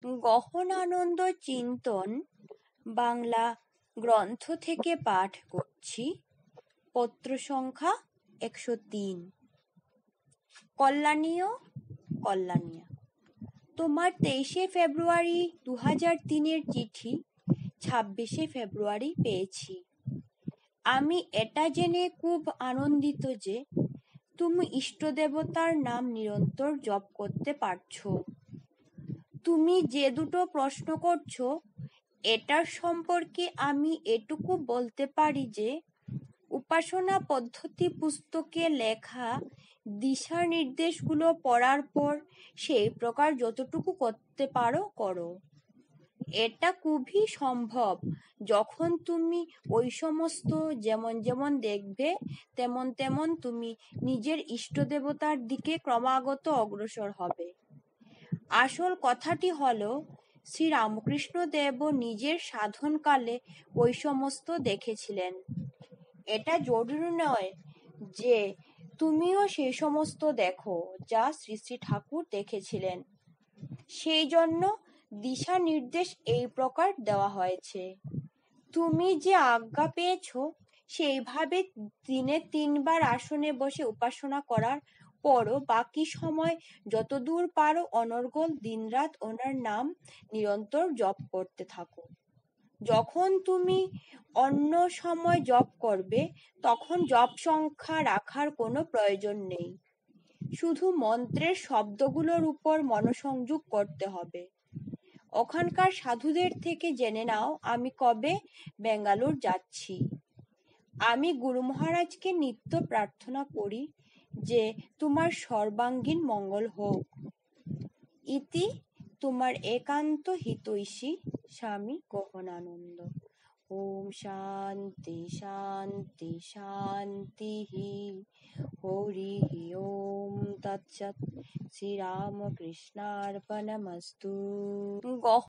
গহনানন্দ চিন্তন বাংলা গ্রন্থ থেকে পাঠ করছি। পত্র সংখ্যা 103। কল্যাণীয় কল্যাণীয়া। তোমার 23শে ফেব্রুয়ারি 2003-এর চিঠি 26শে ফেব্রুয়ারি পেয়েছি। আমি এটা জেনে খুব আনন্দিত যে তুমি ইষ্টদেবতার নাম নিরন্তর জপ করতে পারছো। তুমি যে দুটো প্রশ্ন করছো এটার সম্পর্কে আমি এটুকু বলতে পারি যে উপাসনা পদ্ধতি পুস্তকে লেখা দিশা নির্দেশগুলো পড়ার পর সেই প্রকার যতটুকু করতে পারো করো। এটা খুবই সম্ভব যখন তুমি ওই সমস্ত যেমন যেমন দেখবে তেমন তেমন তুমি নিজের ইষ্টদেবতার দিকে ক্রমাগত অগ্রসর হবে। আসল কথাটি হলো শ্রী রামকৃষ্ণ দেবও নিজের সাধনকালে ওই সমস্ত দেখেছিলেন। এটা জরুরি নয় যে তুমিও সেই সমস্ত দেখো যা শ্রী শ্রী ঠাকুর দেখেছিলেন। সেই জন্য দিশা নির্দেশ এই প্রকার দেওয়া হয়েছে। তুমি যে আজ্ঞা পেয়েছ সেইভাবে দিনে 3 বার আসনে বসে উপাসনা করার পরও বাকি সময় যতদূর পারো অনর্গল দিনরাত ওনার নাম নিরন্তর জপ করতে থাকো। যখন তুমি অন্য সময় জপ করবে তখন জপ সংখ্যা রাখার কোনো প্রয়োজন নেই। শুধু মন্ত্রের শব্দগুলোর উপর মনোসংযোগ করতে হবে। ওখানকার সাধুদের থেকে জেনে নাও আমি কবে বেঙ্গালুর যাচ্ছি। আমি গুরু মহারাজকে নিত্য প্রার্থনা করি যে তোমার সর্বাঙ্গীন মঙ্গল হোক। ইতি তোমার একান্ত হিতৈষী স্বামী গহনানন্দ। ওম শান্তি শান্তি শান্তি। হরি ওম তৎসৎ। শ্রীরামকৃষ্ণার্পণমস্তু।